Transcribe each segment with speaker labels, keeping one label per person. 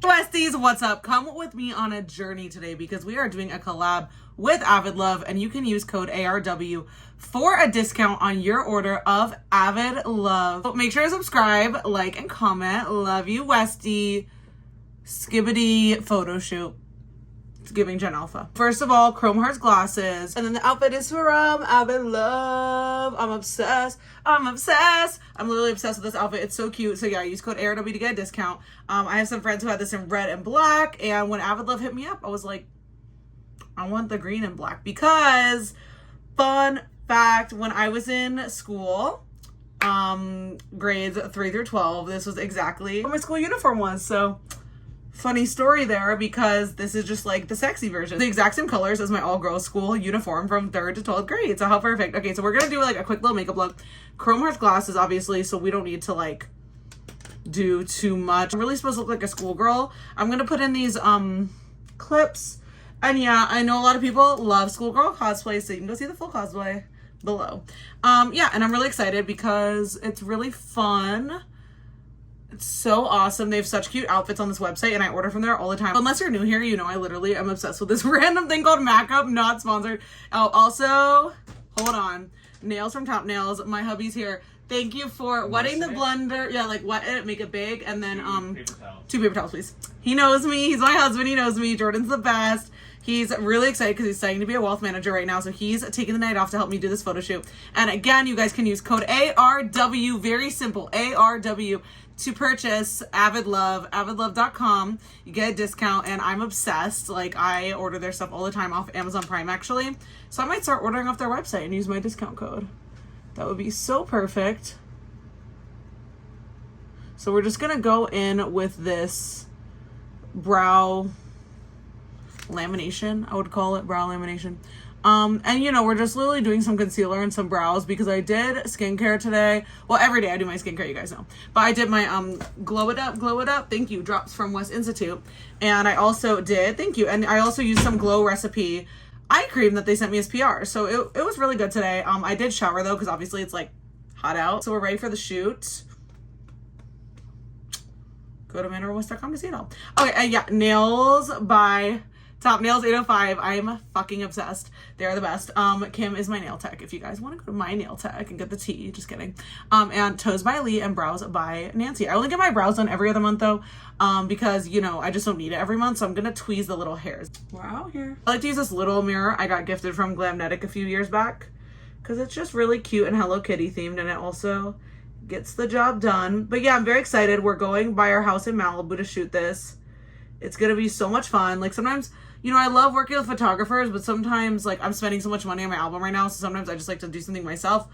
Speaker 1: Besties, what's up? Come with me on a journey today because we are doing a collab with AVIDLOVE and you can use code ARW for a discount on your order of AVIDLOVE. So make sure to subscribe, like, and comment. Love you, Westy. Skibbity photo shoot. It's giving Gen Alpha. First of all, chrome hearts glasses. And then the outfit is from AVIDLOVE. I'm obsessed. I'm obsessed. I'm literally obsessed with this outfit. It's so cute. So yeah, use code ARW to get a discount. I have some friends who had this in red and black. And when AVIDLOVE hit me up, I was like, I want the green and black. Because, fun fact, when I was in school, grades 3 through 12, this was exactly what my school uniform was. So funny story there, because this is just like the sexy version. The exact same colors as my all-girls school uniform from 3rd to 12th grade. So how perfect. Okay, so we're gonna do like a quick little makeup look. Chrome hearts glasses, obviously, so we don't need to like do too much. I'm really supposed to look like a schoolgirl. I'm gonna put in these clips. And yeah, I know a lot of people love schoolgirl cosplay, so you can go see the full cosplay below. Yeah, and I'm really excited because it's really fun. It's so awesome. They have such cute outfits on this website and I order from there all the time. Unless you're new here, you know I literally am obsessed with this random thing called Makeup, not sponsored. Oh, also, hold on. Nails from Top Nails. My hubby's here. Thank you for wetting the blender. Yeah, like wet it, make it big, and then two paper towels, please. He knows me. He's my husband. He knows me. Jordan's the best. He's really excited because he's studying to be a wealth manager right now. So he's taking the night off to help me do this photo shoot. And again, you guys can use code ARW, very simple, ARW, to purchase AVIDLOVE, avidlove.com. You get a discount, and I'm obsessed. Like, I order their stuff all the time off Amazon Prime, actually. So I might start ordering off their website and use my discount code. That would be so perfect. So we're just gonna go in with this brow lamination, I would call it, brow lamination. And you know, we're just literally doing some concealer and some brows because I did skincare today. Well, every day I do my skincare, you guys know. But I did my glow it up, thank you, drops from West Institute. And I also did, thank you, and I also used some Glow Recipe eye cream that they sent me as PR. So it was really good today. I did shower though, because obviously it's like hot out. So we're ready for the shoot. Go to mannerwest.com to see it all. Okay, yeah, nails by Top Nails 805. I'm fucking obsessed. They're the best. Kim is my nail tech. If you guys want to go to my nail tech and get the tea, just kidding. And Toes by Lee and Brows by Nancy. I only get my brows done every other month though, because you know I just don't need it every month. So I'm gonna tweeze the little hairs. We're out here. I like to use this little mirror I got gifted from Glamnetic a few years back because it's just really cute and Hello Kitty themed, and it also gets the job done. But yeah, I'm very excited. We're going by our house in Malibu to shoot this. It's gonna be so much fun. Like sometimes, you know, I love working with photographers, but sometimes like I'm spending so much money on my album right now, so sometimes I just like to do something myself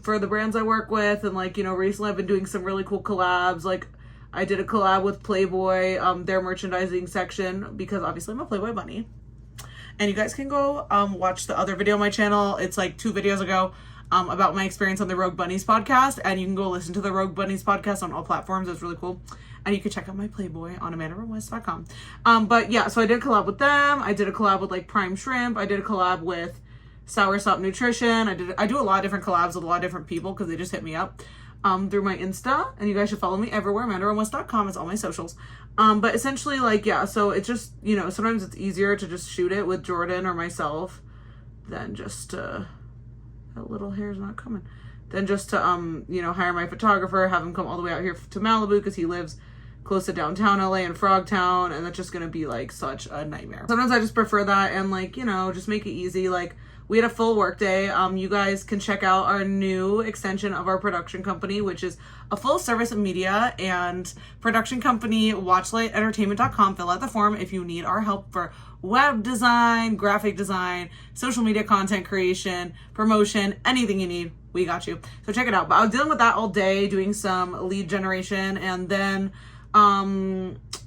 Speaker 1: for the brands I work with. And like, you know, recently I've been doing some really cool collabs. Like I did a collab with PLAYBOY, their merchandising section, because obviously I'm a PLAYBOY bunny. And you guys can go watch the other video on my channel. It's like 2 videos ago about my experience on the Rogue Bunnies podcast, and you can go listen to the Rogue Bunnies podcast on all platforms. It's really cool. And you can check out my PLAYBOY on AmandaFromWest.com. But yeah, so I did a collab with them. I did a collab with like Prime Shrimp. I did a collab with Sour Sop Nutrition. I do a lot of different collabs with a lot of different people because they just hit me up through my Insta. And you guys should follow me everywhere. AmandaFromWest.com is all my socials. But essentially, like, yeah, so it's just, you know, sometimes it's easier to just shoot it with Jordan or myself than just that little hair's not coming. Than just to, you know, hire my photographer, have him come all the way out here to Malibu because he lives close to downtown LA and Frogtown, and that's just gonna be like such a nightmare. Sometimes I just prefer that and like, you know, just make it easy. Like we had a full work day. You guys can check out our new extension of our production company, which is a full service media and production company, watchlightentertainment.com. Fill out the form if you need our help for web design, graphic design, social media content creation, promotion, anything you need, we got you. So check it out. But I was dealing with that all day, doing some lead generation, and then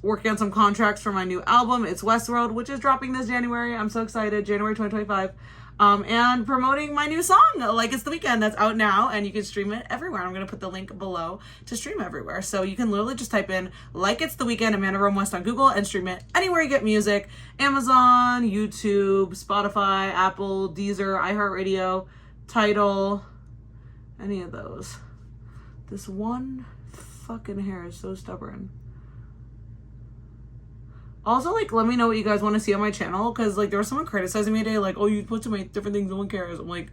Speaker 1: working on some contracts for my new album, It's Westworld, which is dropping this January. I'm so excited, January 2025. And promoting my new song, Like It's the Weekend, that's out now, and you can stream it everywhere. I'm going to put the link below to stream everywhere. So you can literally just type in Like It's the Weekend, Amanda Rome West on Google, and stream it anywhere you get music. Amazon, YouTube, Spotify, Apple, Deezer, iHeartRadio, Tidal, any of those. This one fucking hair is so stubborn. Also, like, let me know what you guys want to see on my channel, because, like, there was someone criticizing me today, like, oh, you put too many different things, no one cares. I'm like,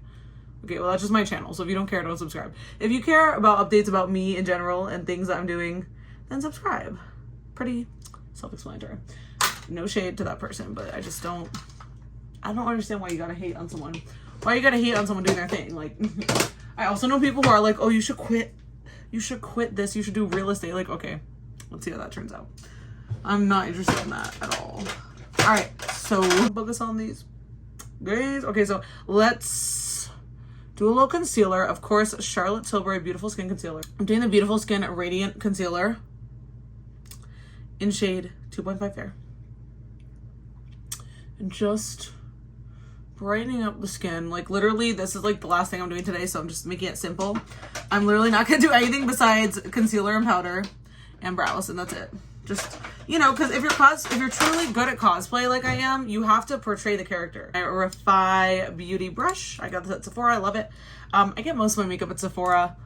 Speaker 1: okay, well, that's just my channel, so if you don't care, don't subscribe. If you care about updates about me in general and things that I'm doing, then subscribe. Pretty self-explanatory. No shade to that person, but I just don't, I don't understand why you gotta hate on someone. Why you gotta hate on someone doing their thing? Like, I also know people who are like, oh, you should quit. You should quit this. You should do real estate. Like, okay, let's see how that turns out. I'm not interested in that at all. All right, so focus on these guys. Okay, so let's do a little concealer. Of course, Charlotte Tilbury Beautiful Skin Concealer. I'm doing the Beautiful Skin Radiant Concealer in shade 2.5 Fair. And just brightening up the skin. Like, literally, this is like the last thing I'm doing today, so I'm just making it simple. I'm literally not gonna do anything besides concealer and powder and brows, and that's it. Just, you know, because if you're truly good at cosplay like I am, you have to portray the character. I Refi Beauty Brush. I got this at Sephora. I love it. I get most of my makeup at Sephora.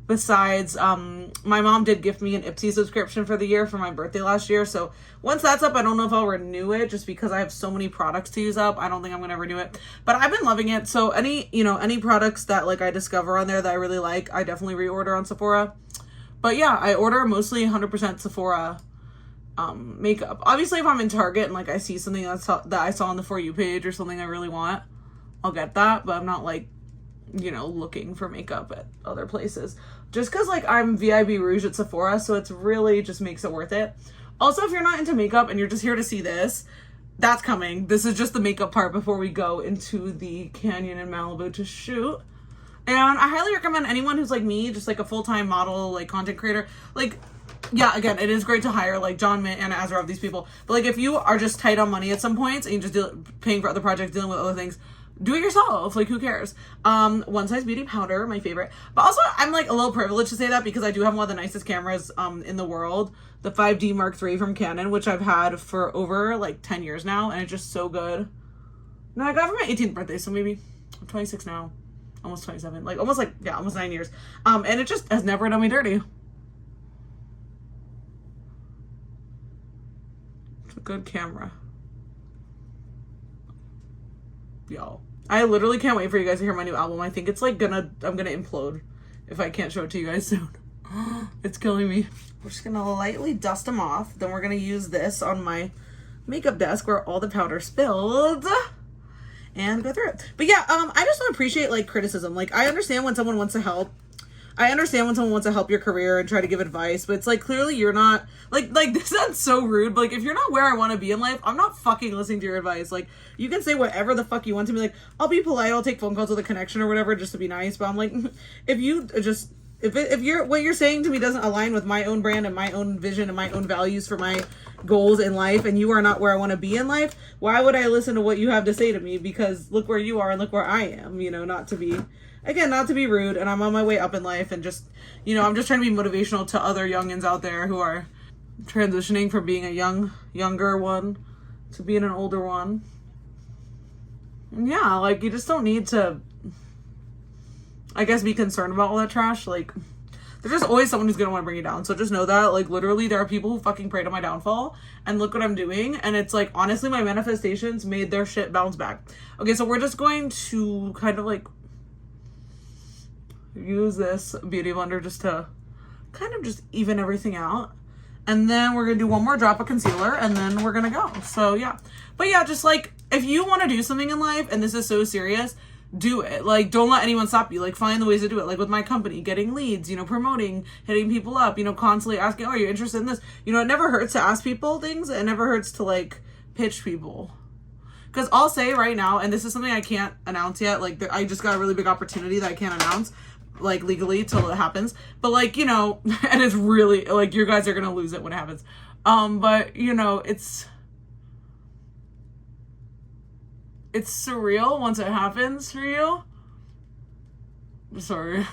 Speaker 1: Besides, my mom did gift me an Ipsy subscription for the year for my birthday last year. So once that's up, I don't know if I'll renew it just because I have so many products to use up. I don't think I'm going to renew it, but I've been loving it. So any products that like I discover on there that I really like, I definitely reorder on Sephora. But yeah, I order mostly 100% Sephora makeup. Obviously, if I'm in Target and like I see something that I saw on the For You page or something I really want, I'll get that. But I'm not like, you know, looking for makeup at other places. Just because like I'm VIB Rouge at Sephora, so it's really just makes it worth it. Also, if you're not into makeup and you're just here to see this, that's coming. This is just the makeup part before we go into the canyon in Malibu to shoot. And I highly recommend anyone who's like me, just like a full-time model, like content creator, like, yeah, again, it is great to hire like John Mitt and Azra, these people. But like if you are just tight on money at some points and you just paying for other projects, dealing with other things, do it yourself. Like, who cares? One Size Beauty powder, my favorite. But also, I'm like a little privileged to say that because I do have one of the nicest cameras in the world, the 5D Mark III from Canon, which I've had for over like 10 years now, and it's just so good. No, I got it for my 18th birthday, so maybe I'm 26 now, almost 27, like almost 9 years. And it just has never done me dirty. It's a good camera. Y'all, I literally can't wait for you guys to hear my new album. I think it's like I'm gonna implode if I can't show it to you guys soon. It's killing me. We're just gonna lightly dust them off. Then we're gonna use this on my makeup desk where all the powder spilled and go through it. But yeah, I just don't appreciate like criticism. Like, I understand when someone wants to help. I understand when someone wants to help your career and try to give advice, but it's like, clearly you're not, like this sounds so rude, but like, if you're not where I want to be in life, I'm not fucking listening to your advice. Like, you can say whatever the fuck you want to me. Like, I'll be polite, I'll take phone calls with a connection or whatever just to be nice, but I'm like, if what you're saying to me doesn't align with my own brand and my own vision and my own values for my goals in life, and you are not where I want to be in life, why would I listen to what you have to say to me? Because look where you are and look where I am, you know, not to be rude, and I'm on my way up in life, and just, you know, I'm just trying to be motivational to other youngins out there who are transitioning from being a younger one to being an older one. And yeah, like, you just don't need to, I guess, be concerned about all that trash. Like, there's just always someone who's gonna want to bring you down. So just know that, like, literally there are people who fucking pray to my downfall, and look what I'm doing. And it's like, honestly, my manifestations made their shit bounce back. Okay, so we're just going to kind of like use this beauty blender just to kind of just even everything out, and then we're gonna do one more drop of concealer, and then we're gonna go. So yeah, but yeah, just like, if you want to do something in life and this is so serious, do it. Like, don't let anyone stop you. Like, find the ways to do it. Like with my company, getting leads, you know, promoting, hitting people up, you know, constantly asking, oh, are you interested in this? You know, it never hurts to ask people things. It never hurts to like pitch people. Because I'll say right now, and this is something I can't announce yet, like, I just got a really big opportunity that I can't announce, like, legally till it happens. But, like, you know, and it's really, like, you guys are gonna lose it when it happens. But, you know, it's surreal once it happens for you. Sorry.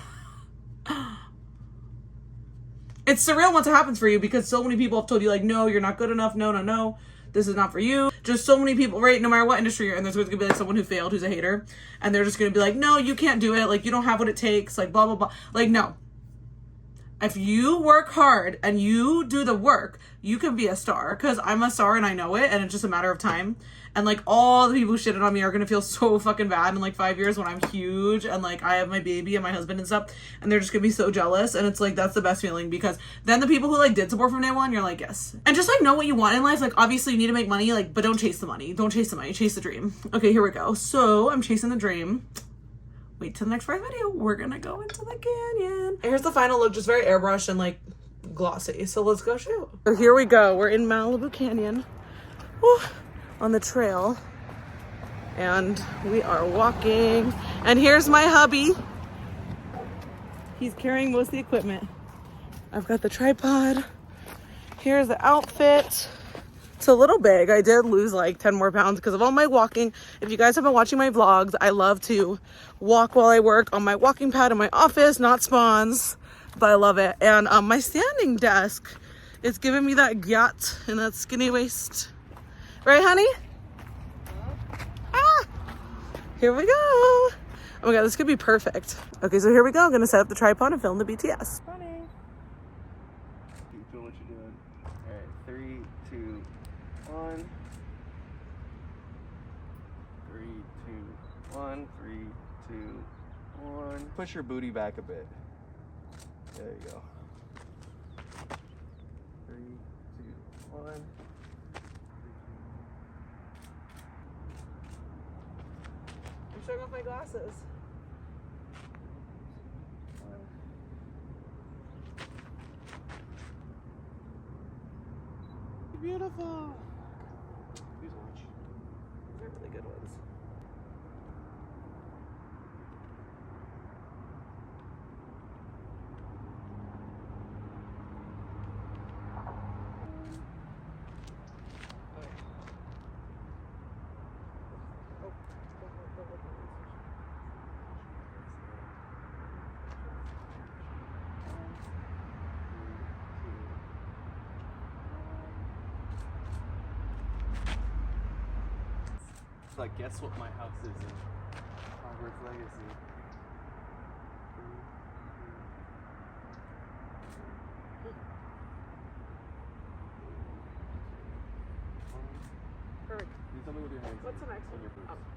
Speaker 1: It's surreal once it happens for you, because so many people have told you, like, no, you're not good enough. No. This is not for you. Just so many people, right? No matter what industry you're in, there's always gonna be like someone who failed, who's a hater, and they're just gonna be like, no, you can't do it. Like, you don't have what it takes. Like, blah, blah, blah. Like, no. if you work hard and you do the work, you can be a star. Because I'm a star and I know it, and it's just a matter of time. And like all the people who shitted on me are gonna feel so fucking bad in like 5 years when I'm huge and like I have my baby and my husband and stuff, and they're just gonna be so jealous. And it's like, that's the best feeling, because then the people who like did support from day one, you're like, yes. And just like know what you want in life. Like obviously you need to make money, like, but don't chase the money. Don't chase the money, chase the dream. Okay, here we go. So I'm chasing the dream. Wait till the next part video. We're gonna go into the canyon. Here's the final look, just very airbrushed and like glossy. So let's go shoot. So here we go. We're in Malibu Canyon. Woo. On the trail, and we are walking, and here's my hubby. He's carrying most of the equipment. I've got the tripod. Here's the outfit. It's a little big. I did lose like 10 more pounds because of all my walking. If you guys have been watching my vlogs, I love to walk while I work on my walking pad in my office, not spawns, but I love it. And my standing desk is giving me that gyat and that skinny waist. Right, honey? Ah! Here we go. Oh my god, this could be perfect. Okay, so here we go. I'm gonna set up the tripod and film the BTS.
Speaker 2: Funny. You feel what you're doing. Alright, 3, 2, 1. 3, 2, 1. 3, 2, 1. Push your booty back a bit. There you go. 3, 2, 1.
Speaker 1: I'm showing off my glasses.
Speaker 2: Beautiful. These watch.
Speaker 1: These are really good ones.
Speaker 2: Like, guess what my house is in Hogwarts Legacy.
Speaker 1: Perfect.
Speaker 2: Do something with your hands.
Speaker 1: What's the next
Speaker 2: on
Speaker 1: one?
Speaker 2: your boobs.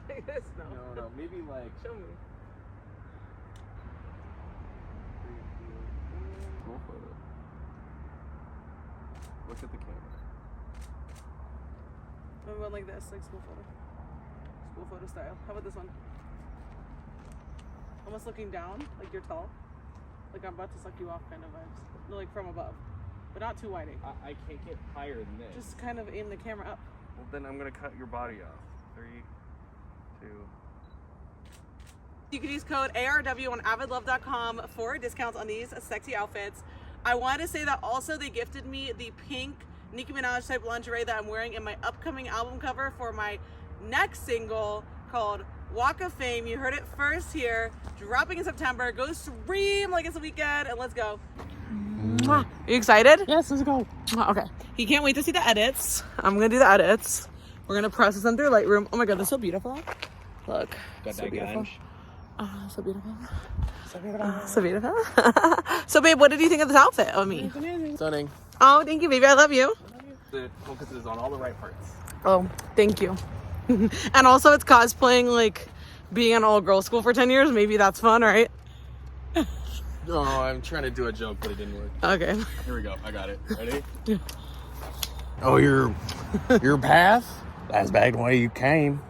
Speaker 1: Like this? No.
Speaker 2: No, maybe like.
Speaker 1: Show me.
Speaker 2: School photo. Look at the camera.
Speaker 1: I'm going like this, like school photo. School photo style. How about this one? Almost looking down, like you're tall. Like I'm about to suck you off kind of vibes. No, like from above. But not too wide.
Speaker 2: I can't get higher than this.
Speaker 1: Just kind of aim the camera up.
Speaker 2: Well, then I'm gonna cut your body off. 3, 2.
Speaker 1: You can use code ARW on AVIDLOVE.com for discounts on these sexy outfits. I want to say that also they gifted me the pink Nicki Minaj type lingerie that I'm wearing in my upcoming album cover for my next single called Walk of Fame. You heard it first here, dropping in September. Go stream like it's a weekend, and let's go. Are you excited?
Speaker 2: Yes, let's go.
Speaker 1: Okay. He can't wait to see the edits. I'm gonna do the edits. We're gonna process them through Lightroom. Oh my god, they're so beautiful. Look.
Speaker 2: Got
Speaker 1: so
Speaker 2: that
Speaker 1: beautiful.
Speaker 2: ganj.
Speaker 1: So beautiful.
Speaker 2: So beautiful.
Speaker 1: So beautiful. So babe, what did you think of this outfit on me?
Speaker 2: Stunning.
Speaker 1: Oh, thank you, baby. I love you.
Speaker 2: The focus is on all the right parts.
Speaker 1: Oh, thank you. And also it's cosplaying like being in all-girls school for 10 years. Maybe that's fun, right?
Speaker 2: No, I'm trying to do a joke, but it didn't work.
Speaker 1: Okay.
Speaker 2: Here we go. I got it. Ready? Oh, your path? That's back the way you came.